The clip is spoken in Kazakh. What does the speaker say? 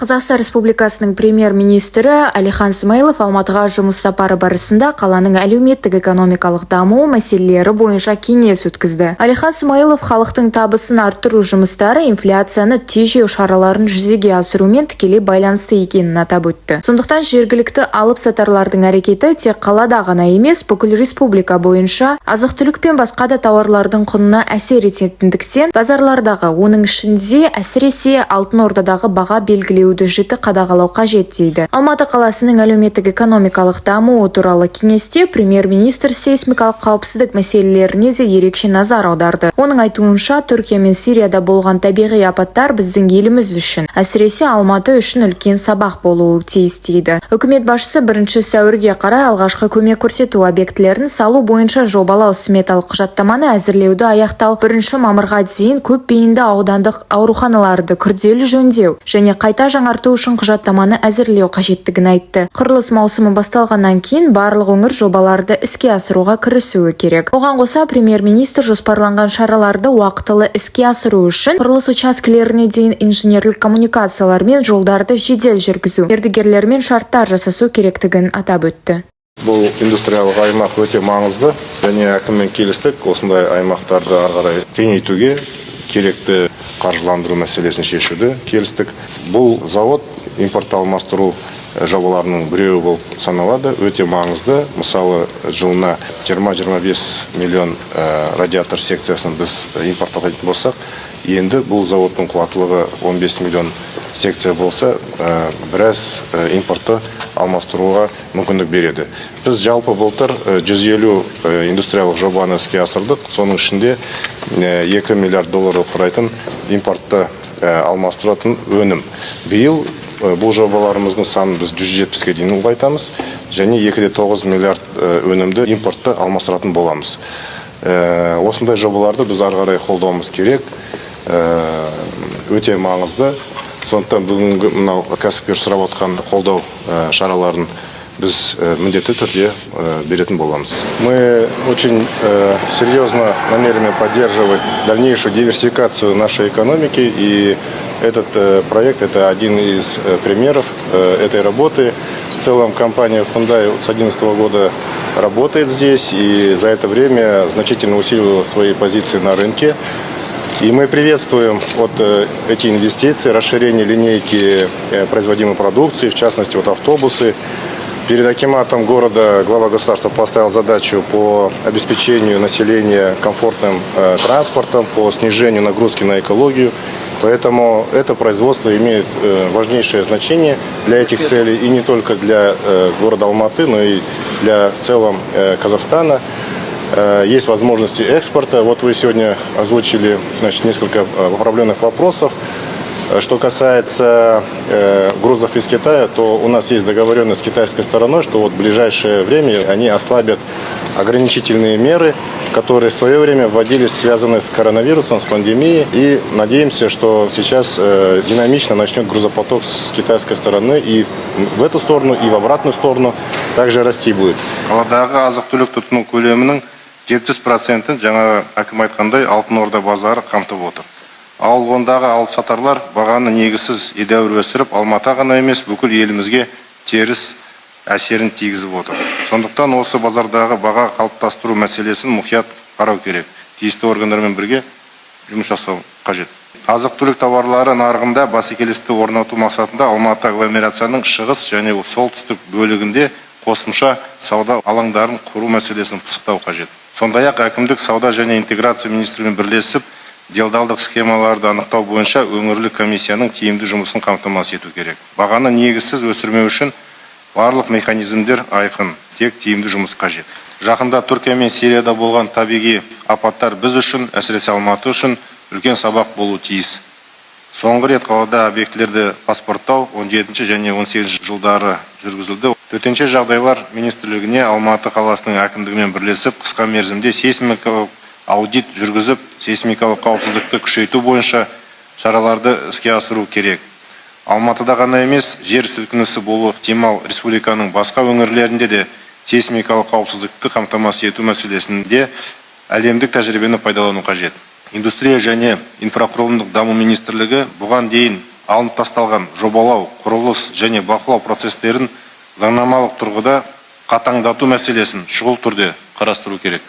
Қазақстан Республикасының премьер-министрі Әлихан Смайылов Алматыға жұмыс сапары барысында қаланың әлеуметтік-экономикалық даму мәселелері бойынша кеңес өткізді. Әлихан Смайылов халықтың табысын арттыру жұмыстары инфляцияны тежеу шараларын жүзеге асырумен тікелей байланысты екенін атап өтті. Сондықтан жергілікті алып-сатарлардың әрекеті тек қалада ғана емес, бүкіл республика бойынша азық-түлік пен басқа да тауарлардың құнына әсер ететіндіктен, базарлардағы, оның ішінде әсіресе Алтын Ордадағы баға белгілеуді жіті қадағалау қажет дейді. Алматы қаласының әлеуметтік-экономикалық дамуы туралы кеңесте премьер-министр сейсмикалық қауіпсіздік мәселелеріне де ерекше назар аударды. Оның айтуынша, Түркия мен Сирияда болған табиғи апаттар біздің еліміз үшін, әсіресе Алматы үшін үлкен сабақ болуы тиіс дейді. Үкімет басшысы 1 сәуірге қарай алғашқы көмек көрсету объектілерін салу бойынша жобалау сметалық құжаттаманы әзірлеуді аяқтау, 1 мамырға дейін көп бейінді аудандық ауруханаларды күрделі жөндеу және қайта жаңарту үшін құжаттаманы әзірлеу қажеттігін айтты. Құрылыс маусымы басталғаннан кейін барлық өңір жобаларды іске асыруға кірісуі керек. Оған қоса премьер-министр жоспарланған шараларды уақытылы іске асыру үшін құрылыс учаскелеріне дейін инженерлік коммуникациялар мен жолдарды жедел жүргізу, мердігерлермен шарттар жасасу керектігін атап өтті. Бұл индустриялық аймақ өте маңызды, және әкіммен келістік, осындай аймақтарды ары қарай кеңейтуге керекті қаржыландыру мәселесін шешуді келістік. Бұл завод импорт алмастыру жобаларының біреуі болып саналады, өте маңызды. Мысалы, жылына 20-25 миллион радиатор секциясын біз импорттайтын болсақ, енді бұл заводтың қуаттылығы 15 миллион секция болса, біраз импортты алмастыруға мүмкіндік береді. Біз жалпы былтыр 150 индустриялық жобаны іске асырдық. Соның ішінде 2 миллиард долларды құрайтын импортты алмастыратын өнім. Биыл бұл жобаларымыздың санын біз 170-ге дейін ұлғайтамыз, және 2,9 миллиард өнімді импортты алмастыратын боламыз. Осындай жобаларды біз ары қарай қолдауымыз керек, өте маңызды. Сондықтан бүгінгі мынау кәсіпкер сұрап отқан қолдау шараларын біз міндетті түрде беретін боламыз. Мы очень серьезно намерены поддерживать дальнейшую диверсификацию нашей экономики, и этот проект – это один из примеров этой работы. В целом компания Hyundai с 2011 года работает здесь, и за это время значительно усилила свои позиции на рынке. И мы приветствуем эти инвестиции, расширение линейки производимой продукции, в частности автобусы. Перед акиматом города глава государства поставил задачу по обеспечению населения комфортным транспортом, по снижению нагрузки на экологию. Поэтому это производство имеет важнейшее значение для этих целей, и не только для города Алматы, но и для в целом Казахстана. Есть возможности экспорта. Вот вы сегодня озвучили несколько определенных вопросов. Что касается грузов из Китая, то у нас есть договоренность с китайской стороной, что в ближайшее время они ослабят ограничительные меры, которые в свое время вводились, связанные с коронавирусом, с пандемией. И надеемся, что сейчас динамично начнет грузопоток с китайской стороны и в эту сторону, и в обратную сторону также расти будет. Қаладағы азық-түлік тұтыну көлемінің 70%-ін жаңа әкім айтқандай Алтын Орда базары қамтып отыр. Ал ондағы алып-сатарлар бағаны негізсіз едәуір өсіріп, Алматы ғана емес, бүкіл елімізге теріс әсерін тигізіп отыр. Сондықтан осы базардағы баға қалыптастыру мәселесін мұқият қарау керек. Тиісті органдармен бірге жұмыс жасау қажет. Азық-түлік тауарлары нарығында бәсекелестікті орнату мақсатында Алматы агломерацияның шығыс және солтүстік бөлігінде қосымша сауда алаңдарын құру мәселесін пысықтау қажет. Сондай-ақ әкімдік сауда және интеграция министрлігімен бірлесіп, делдалдық схемаларды анықтау бойынша өңірлік комиссияның тиімді жұмысын қамтамасыз ету керек. Бағаны негізсіз өсірмеу үшін барлық механизмдер айқын, тек тиімді жұмыс қажет. Жақында Түркия мен Сирияда болған табиғи апаттар біз үшін, әсіресе Алматы үшін үлкен сабақ болу тиіс. Соңғы рет қалада объектілерді паспорттау 17 және 18 жылдары жүргізілді. Төтенше жағдайлар министрлігіне Алматы қаласының әкімдігімен бірлесіп, қысқа мерзімде сейсмикалық аудит жүргізіп, сейсмикалық қауіпсіздікті күшейту бойынша шараларды іске асыру керек. Алматыда ғана емес, жер сілкінісі болуы ықтимал республиканың басқа өңірлерінде де сейсмикалық қауіпсіздікті қамтамасыз ету мәселесінде әлемдік тәжірибені пайдалану қажет. Индустрия және инфрақұрылымдық даму министрлігі бұған дейін алынып тасталған жобалау, құрылыс және бақылау процестерін заңнамалық тұрғыда қатаңдату мәселесін шұғыл түрде қарастыру керек.